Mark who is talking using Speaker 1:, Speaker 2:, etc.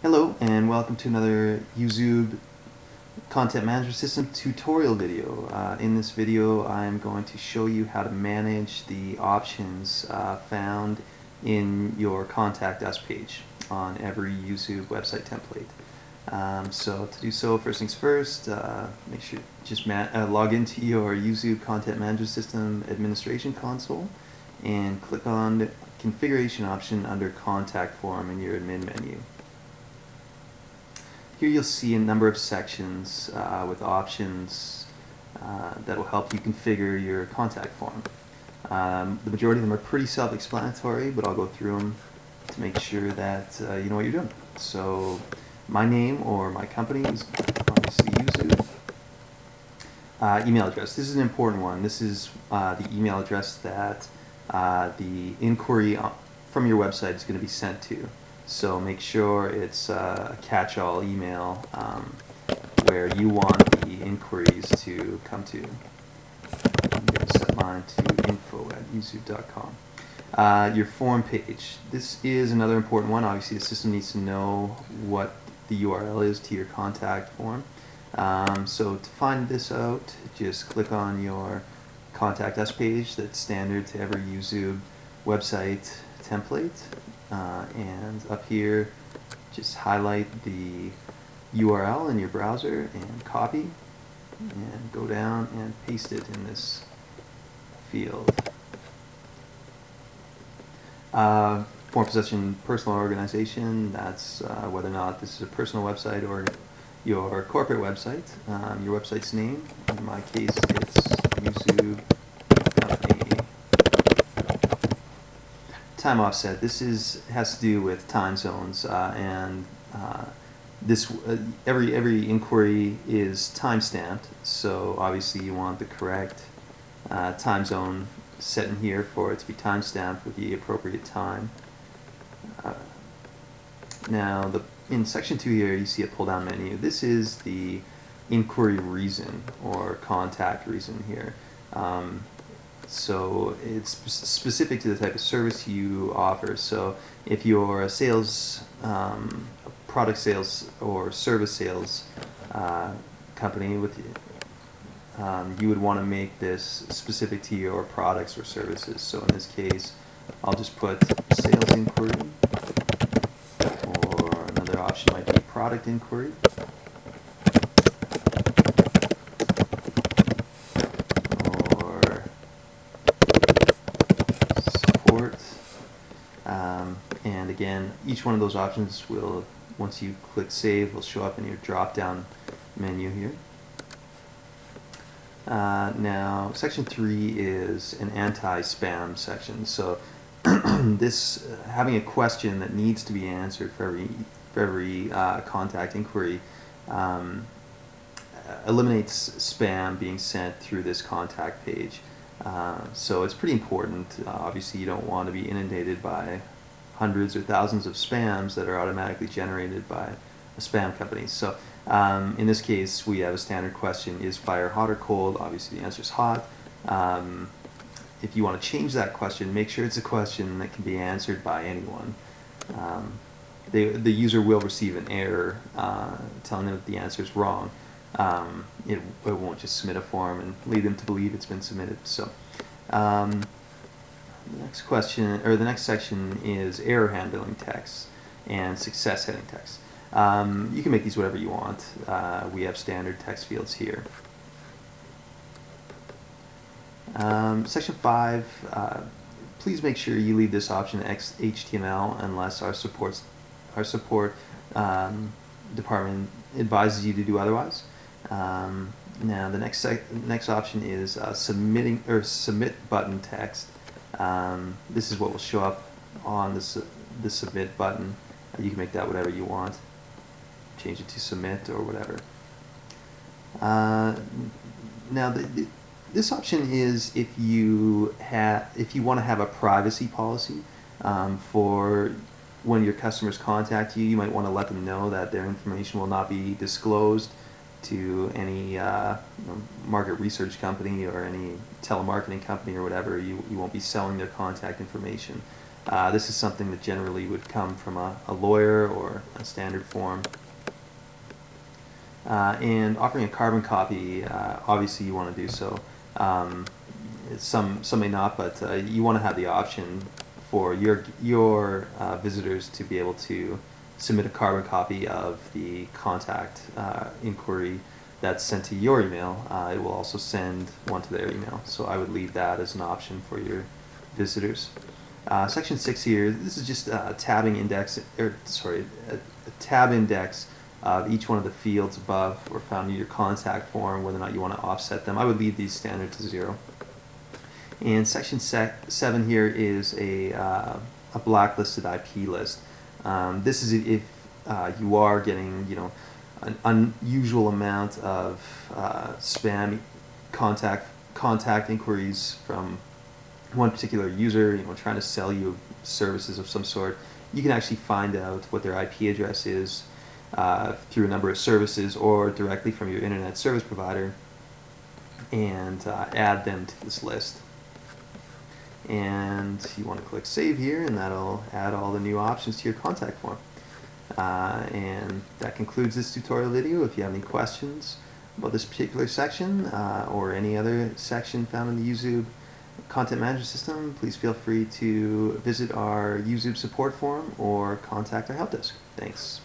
Speaker 1: Hello and welcome to another YouTube Content Management System tutorial video. In this video I'm going to show you how to manage the options found in your Contact Us page on every YouTube website template. So to do so, first things first, make sure just log into your YouTube Content Management System administration console and click on the configuration option under Contact Form in your admin menu. Here you'll see a number of sections with options that will help you configure your contact form. The majority of them are pretty self-explanatory, but I'll go through them to make sure that you know what you're doing. So my name or my company is obviously Yuzu. Email address. This is an important one. This is the email address that the inquiry from your website is going to be sent to. So make sure it's a catch-all email where you want the inquiries to come to. I'm going to set mine to info@yuzu.com. Your form page. This is another important one. Obviously the system needs to know what the URL is to your contact form. So to find this out, just click on your Contact Us page that's standard to every YouTube website template. And up here, just highlight the URL in your browser and copy, and go down and paste it in this field. Form possession, personal organization, that's whether or not this is a personal website or your corporate website. Your website's name, in my case it's YouTube Company. Time offset. This has to do with time zones, and every inquiry is time stamped. So obviously you want the correct time zone set in here for it to be time stamped with the appropriate time. Now in section 2 here you see a pull down menu. This is the inquiry reason or contact reason here. So it's specific to the type of service you offer. So if you're a sales, product sales or service sales company with you would want to make this specific to your products or services. So in this case, I'll just put sales inquiry, or another option might be product inquiry. And again, each one of those options will, once you click save, will show up in your drop down menu here. Now section 3 is an anti-spam section. So this having a question that needs to be answered for every contact inquiry eliminates spam being sent through this contact page. So it's pretty important. Obviously you don't want to be inundated by hundreds or thousands of spams that are automatically generated by a spam company. So in this case we have a standard question: is fire hot or cold? Obviously the answer is hot. If you want to change that question, make sure it's a question that can be answered by anyone. The user will receive an error telling them that the answer is wrong. It won't just submit a form and lead them to believe it's been submitted. So the next question, or the next section, is error handling text and success heading text. You can make these whatever you want. We have standard text fields here. Section 5, please make sure you leave this option HTML unless our support department advises you to do otherwise. Now the next option is submit button text. This is what will show up on the submit button. You can make that whatever you want. Change it to submit or whatever. Now this option is if you want to have a privacy policy for when your customers contact you. You might want to let them know that their information will not be disclosed to any market research company or any telemarketing company or whatever. You won't be selling their contact information. This is something that generally would come from a lawyer or a standard form. And offering a carbon copy, obviously you want to do so. Some may not, but you want to have the option for your visitors to be able to submit a carbon copy of the contact inquiry that's sent to your email. It will also send one to their email, so I would leave that as an option for your visitors. Section 6 here, this is just a tabbing index, or sorry, a tab index of each one of the fields above or found in your contact form, whether or not you want to offset them. I would leave these standard to 0. And section 7 here is a blacklisted IP list. This is if you are getting, an unusual amount of spam contact inquiries from one particular user, trying to sell you services of some sort. You can actually find out what their IP address is through a number of services or directly from your internet service provider, and add them to this list. And you want to click save here, and that'll add all the new options to your contact form. And that concludes this tutorial video. If you have any questions about this particular section or any other section found in the Uzube content management system, please feel free to visit our Uzube support forum or contact our help desk. Thanks.